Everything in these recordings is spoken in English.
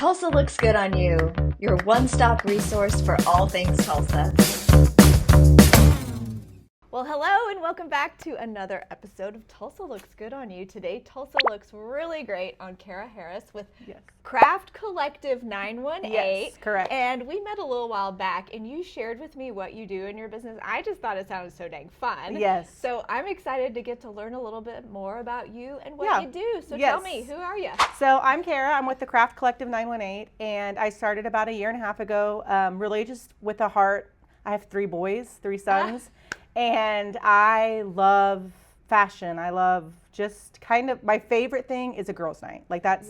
Tulsa looks good on you, your one-stop resource for all things Tulsa. Well, hello and welcome back to another episode of Tulsa Looks Good on You. Today, Tulsa looks really great on Kara Harris with Craft Collective 918. Yes, correct. And we met a little while back and you shared with me what you do in your business. I just thought it sounded so dang fun. Yes. So I'm excited to get to learn a little bit more about you and what you do. So tell me, who are you? So I'm Kara. I'm with the Craft Collective 918 and I started about a year and a half ago, really just with a heart. I have 3 boys, 3 sons. And I love fashion. I love just kind of, my favorite thing is a girls' night. Like that's,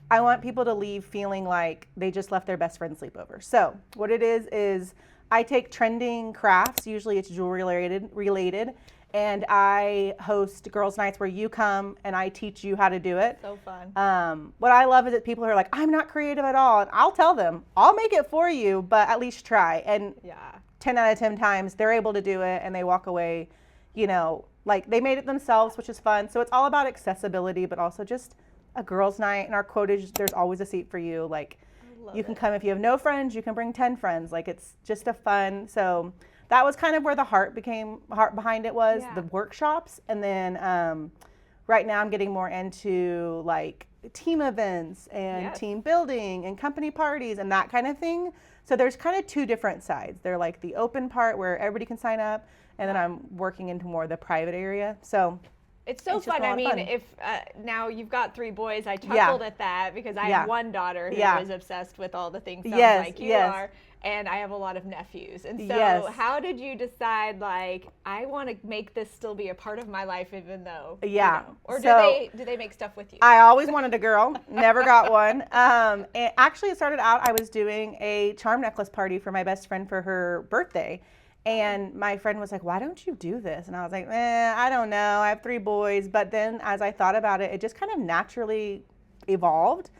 I want people to leave feeling like they just left their best friend sleepover. So what it is I take trending crafts, usually it's jewelry related, and I host girls' nights where you come and I teach you how to do it. So fun. What I love is that people are like, I'm not creative at all. And I'll tell them, I'll make it for you, but at least try. And 10 out of 10 times they're able to do it and they walk away, you know, like they made it themselves, which is fun. So it's all about accessibility, but also just a girls' night. And our quote is, there's always a seat for you. Like you can come if you have no friends, you can bring 10 friends. Like it's just a fun. So that was kind of where the heart behind it was, the workshops. And then right now I'm getting more into like team events and team building and company parties and that kind of thing. So there's kind of 2 different sides. They're like the open part where everybody can sign up, and then I'm working into more of the private area. So it's so fun. I mean, if now you've got 3 boys, I chuckled at that because I have one daughter who is obsessed with all the things like you are, and I have a lot of nephews. And so how did you decide, like, I want to make this still be a part of my life even though, you know, or do they make stuff with you? I always wanted a girl, never got one. And actually it started out, I was doing a charm necklace party for my best friend for her birthday. And my friend was like, why don't you do this? And I was like, I don't know. I have 3 boys. But then as I thought about it, it just kind of naturally evolved.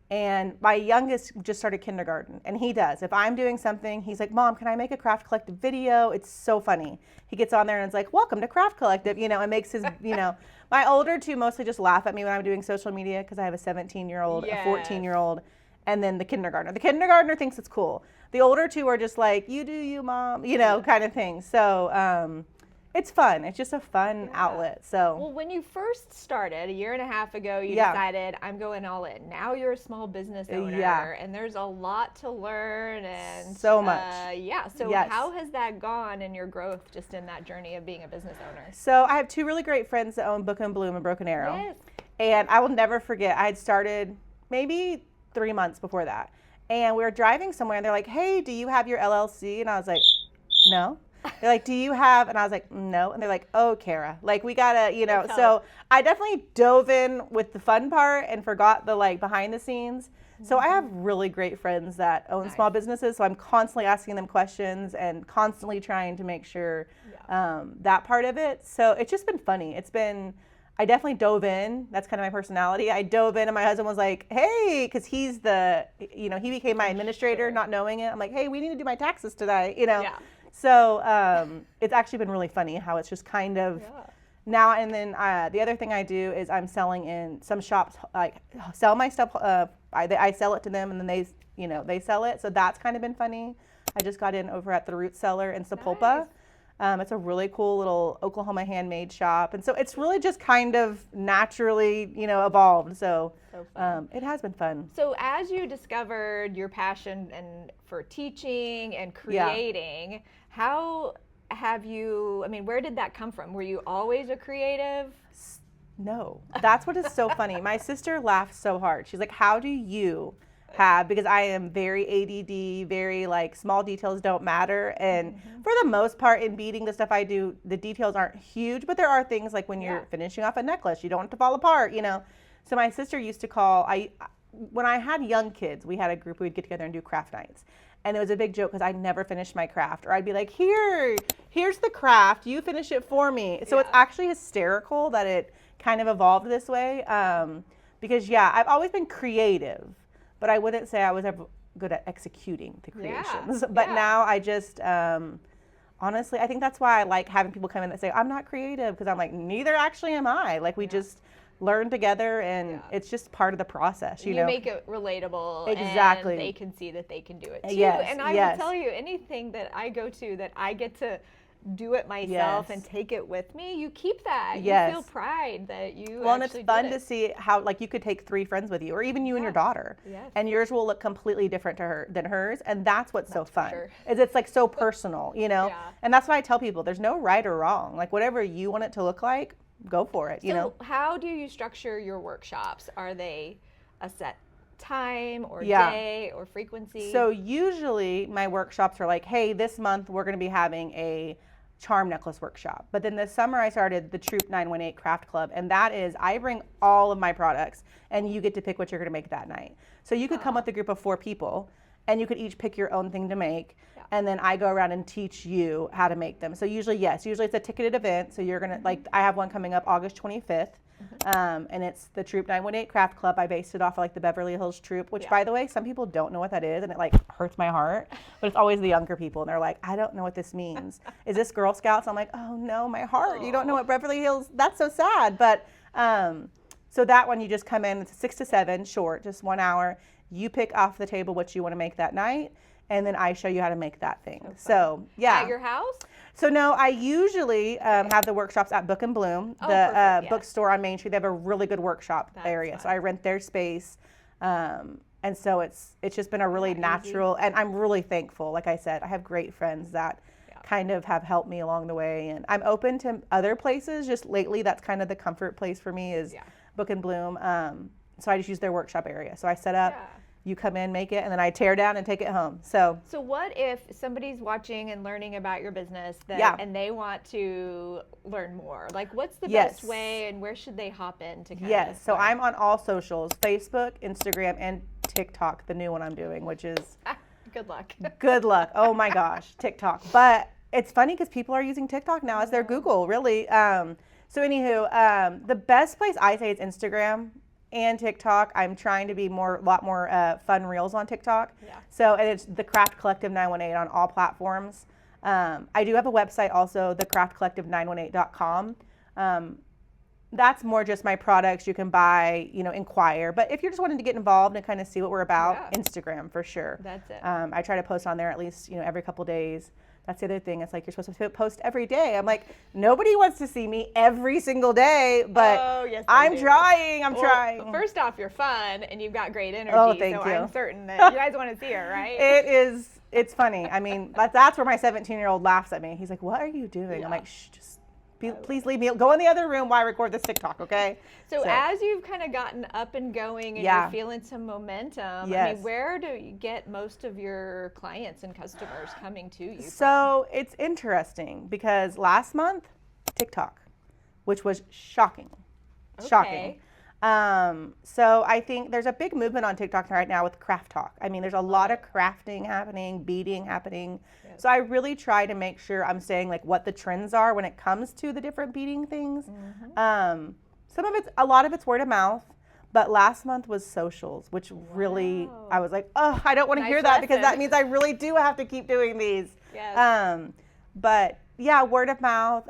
And my youngest just started kindergarten, and he does. If I'm doing something, he's like, Mom, can I make a Craft Collective video? It's so funny. He gets on there and it's like, welcome to Craft Collective, you know, and makes his, you know, my older 2 mostly just laugh at me when I'm doing social media because I have a 17-year-old, a 14-year-old, and then the kindergartner. The kindergartner thinks it's cool. The older 2 are just like, you do you, Mom, you know, kind of thing. So it's fun. It's just a fun outlet. So well, when you first started a year and a half ago, you decided I'm going all in. Now you're a small business owner, and there's a lot to learn and so much. So how has that gone in your growth just in that journey of being a business owner? So I have 2 really great friends that own Book and Bloom and Broken Arrow. Yes. And I will never forget, I had started maybe 3 months before that. And we were driving somewhere and they're like, hey, do you have your LLC? And I was like, no. They're like, do you have, and I was like, no. And they're like, oh, Kara, like we gotta, you know. So I definitely dove in with the fun part and forgot the like behind the scenes. So I have really great friends that own small businesses. So I'm constantly asking them questions and constantly trying to make sure that part of it. So it's just been funny. I definitely dove in. That's kind of my personality. I dove in and my husband was like, hey, because he's he became my administrator, not knowing it. I'm like, hey, we need to do my taxes today, you know. Yeah. So it's actually been really funny how it's just kind of now. And then the other thing I do is I'm selling in some shops, like sell my stuff. I sell it to them and then they sell it. So that's kind of been funny. I just got in over at the Root Cellar in Sapulpa. It's a really cool little Oklahoma handmade shop. And so it's really just kind of naturally, you know, evolved. So it has been fun. So as you discovered your passion for teaching and creating, how have you, I mean, where did that come from? Were you always a creative? No, that's what is so funny. My sister laughed so hard. She's like, how do you have, because I am very ADD, very like small details don't matter. And for the most part in beading, the stuff I do, the details aren't huge, but there are things like when you're finishing off a necklace, you don't want it to fall apart, you know? So my sister used to call, when I had young kids, we had a group, we'd get together and do craft nights. And it was a big joke because I never finished my craft. Or I'd be like, here's the craft, you finish it for me. So it's actually hysterical that it kind of evolved this way. Because I've always been creative, but I wouldn't say I was ever good at executing the creations. But now I just, honestly, I think that's why I like having people come in that say, I'm not creative, because I'm like, neither actually am I. Like we just learn together, and it's just part of the process. You know, make it relatable. Exactly. And they can see that they can do it too. Yes, and I will tell you, anything that I go to that I get to do it myself and take it with me, you keep that. You feel pride that you Well, and it's fun to see how, like, you could take 3 friends with you, or even you and your daughter, and yours will look completely different to her than hers, and that's what's so fun. Is it's like so personal, you know? And that's why I tell people there's no right or wrong. Like, whatever you want it to look like, go for it, you know? How do you structure your workshops? Are they a set time or day or frequency? So usually my workshops are like, hey, this month we're going to be having a charm necklace workshop. But then this summer I started the Troop 918 Craft Club, and that is I bring all of my products and you get to pick what you're going to make that night. So you could come with a group of 4 people and you could each pick your own thing to make, and then I go around and teach you how to make them. So usually it's a ticketed event. So you're going to, like, I have one coming up August 25th. And it's the Troop 918 Craft Club. I based it off of, like, the Beverly Hills Troop, which by the way, some people don't know what that is, and it like hurts my heart, but it's always the younger people, and they're like, I don't know what this means. Is this Girl Scouts? I'm like, oh no, my heart. You don't know what Beverly Hills, that's so sad. But so that one, you just come in, it's 6 to 7, short, just 1 hour. You pick off the table what you want to make that night, and then I show you how to make that thing. So at your house? So no, I usually have the workshops at Book and Bloom, the bookstore on Main Street. They have a really good workshop area, so I rent their space, and so it's just been a really natural, and I'm really thankful. Like I said, I have great friends that kind of have helped me along the way, and I'm open to other places. Just lately, that's kind of the comfort place for me is Book and Bloom. So I just use their workshop area. So I set up. You come in, make it, and then I tear down and take it home. So what if somebody's watching and learning about your business and they want to learn more? Like, what's the best way, and where should they hop in to kind of so I'm on all socials, Facebook, Instagram, and TikTok, the new one I'm doing, which is... good luck. Good luck. Oh my gosh, TikTok. But it's funny because people are using TikTok now as their Google, really. So anywho, the best place I say is Instagram and TikTok. I'm trying to be a lot more fun reels on TikTok. So, and it's the Craft Collective 918 on all platforms. I do have a website also, thecraftcollective918.com. That's more just my products you can buy, inquire. But if you're just wanting to get involved and kind of see what we're about, Instagram for sure. That's it. I try to post on there at least, every couple days. That's the other thing. It's like you're supposed to post every day. I'm like, nobody wants to see me every single day, but I'm trying. I'm trying. First off, you're fun and you've got great energy. Oh, thank you. I'm certain that you guys want to see her, right? It's funny. I mean, that's where my 17-year-old laughs at me. He's like, what are you doing? I'm like, shh, please leave me. Go in the other room while I record this TikTok, okay? So as you've kind of gotten up and going and you're feeling some momentum, I mean, where do you get most of your clients and customers coming to you So it's interesting because last month, TikTok, which was shocking. Shocking. So I think there's a big movement on TikTok right now with craft talk. I mean, there's a lot of crafting happening, beading happening. So I really try to make sure I'm saying like what the trends are when it comes to the different beading things. A lot of it's word of mouth, but last month was socials, which really, I was like, oh, I don't want to hear that because that means I really do have to keep doing these. But yeah, word of mouth.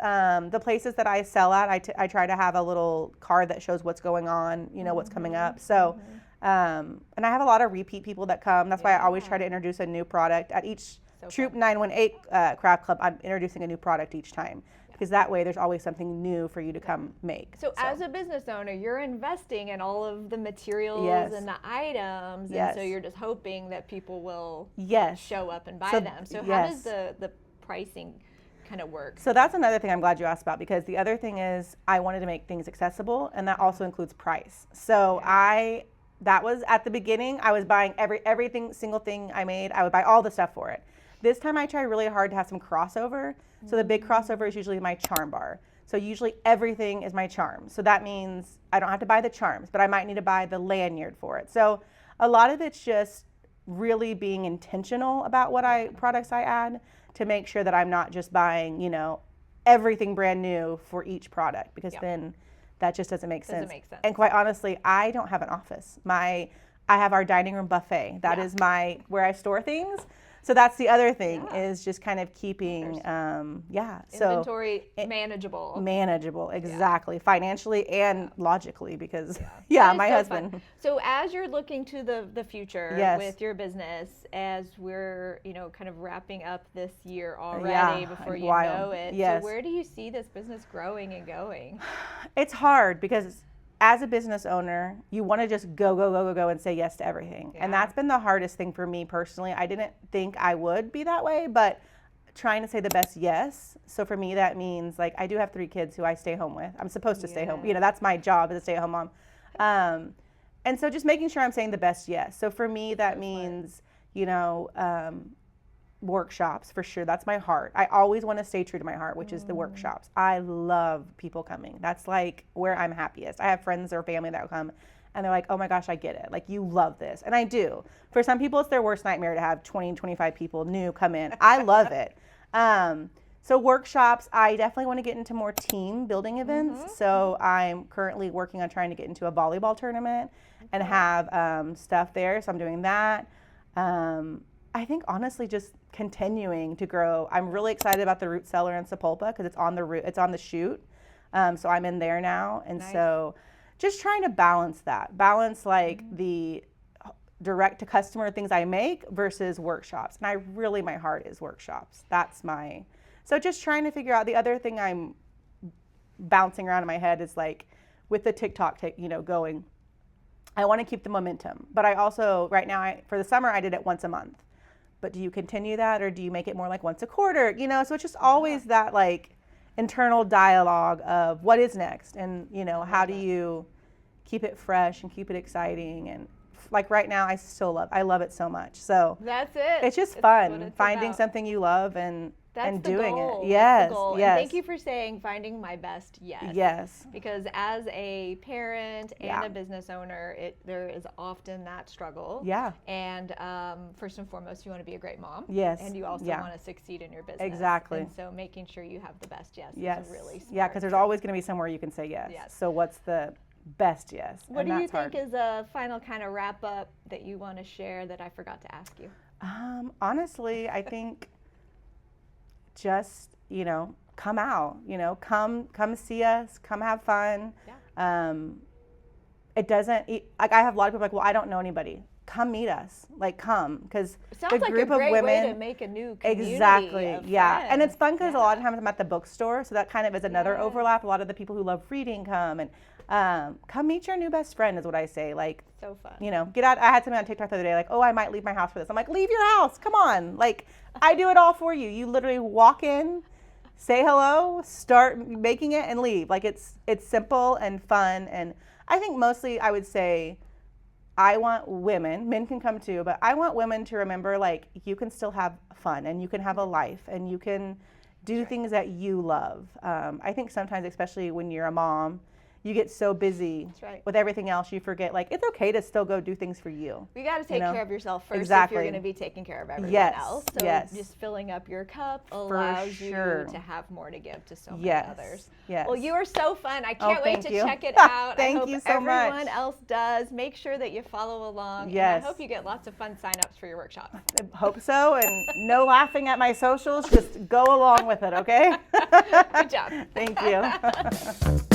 The places that I sell at, I try to have a little card that shows what's going on, what's coming up. So, and I have a lot of repeat people that come. That's why I always try to introduce a new product at each Troop 918 Craft Club. I'm introducing a new product each time because that way there's always something new for you to come make. So as a business owner, you're investing in all of the materials and the items, and so you're just hoping that people will show up and buy them. So how does the pricing kind of work? So that's another thing I'm glad you asked about, because the other thing is I wanted to make things accessible, and that also includes price. So that was at the beginning, I was buying everything, single thing I made, I would buy all the stuff for it. This time I try really hard to have some crossover. So the big crossover is usually my charm bar. So usually everything is my charm. So that means I don't have to buy the charms, but I might need to buy the lanyard for it. So a lot of it's just really being intentional about what products I add to make sure that I'm not just buying, everything brand new for each product, because then that just doesn't make sense. And quite honestly, I don't have an office. I have our dining room buffet. That is where I store things. So that's the other thing is just kind of keeping, inventory manageable. Manageable, exactly, financially and logically, because my husband. Fun. So as you're looking to the future with your business, as we're kind of wrapping up this year already before you know it, so where do you see this business growing and going? It's hard because as a business owner, you want to just go and say yes to everything. Yeah. And that's been the hardest thing for me personally. I didn't think I would be that way, but trying to say the best yes. So for me, that means like I do have 3 kids who I stay home with. I'm supposed to stay home. That's my job as a stay-at-home mom. And so just making sure I'm saying the best yes. So for me, that means, workshops for sure. That's my heart. I always want to stay true to my heart, which is the workshops. I love people coming. That's like where I'm happiest. I have friends or family that will come and they're like, oh my gosh, I get it. Like, you love this. And I do. For some people, it's their worst nightmare to have 20, 25 people new come in. I love it. So workshops, I definitely want to get into more team building events. So I'm currently working on trying to get into a volleyball tournament and have stuff there. So I'm doing that. I think honestly just continuing to grow. I'm really excited about the root cellar in Sapulpa because it's on the chute. So I'm in there now. And so just trying to balance like the direct to customer things I make versus workshops. And my heart is workshops. So just trying to figure out. The other thing I'm bouncing around in my head is like with the TikTok, going, I want to keep the momentum, but I also right now for the summer I did it once a month. But do you continue that or do you make it more like once a quarter? So it's just always that like internal dialogue of what is next and, how do you keep it fresh and keep it exciting? And like right now I love it so much. So that's it. It's just fun finding something you love and doing it. Yes. And thank you for saying finding my best yes. Yes. Because as a parent and a business owner, there is often that struggle. Yeah. And first and foremost, you want to be a great mom. Yes. And you also want to succeed in your business. Exactly. And so making sure you have the best yes. is really smart. Yeah, because there's always going to be somewhere you can say yes. So what's the best yes? What do you think is a final kind of wrap up that you want to share that I forgot to ask you? Honestly, I think just, come out, come see us, come have fun. Yeah. It doesn't, like I have a lot of people like, well, I don't know anybody. Come meet us, like come, because the group of women. Sounds like a great way to make a new community. Exactly, of friends. And it's fun because a lot of times I'm at the bookstore, so that kind of is another overlap. A lot of the people who love reading come and come meet your new best friend is what I say. Like, so fun. Get out. I had something on TikTok the other day, like, oh, I might leave my house for this. I'm like, leave your house, come on. Like, I do it all for you. You literally walk in, say hello, start making it, and leave. Like it's simple and fun. And I think mostly I would say I want women, men can come too, but I want women to remember like you can still have fun and you can have a life and you can do things that you love. I think sometimes, especially when you're a mom, you get so busy with everything else, you forget, like, it's okay to still go do things for you. You got to take care of yourself first if you're going to be taking care of everyone else. So just filling up your cup allows you to have more to give to so many others. Yes. Well, you are so fun. I can't wait to check it out. Thank you so much. Everyone else does. Make sure that you follow along. Yes. And I hope you get lots of fun signups for your workshop. I hope so. And no laughing at my socials. Just go along with it, okay? Good job. Thank you.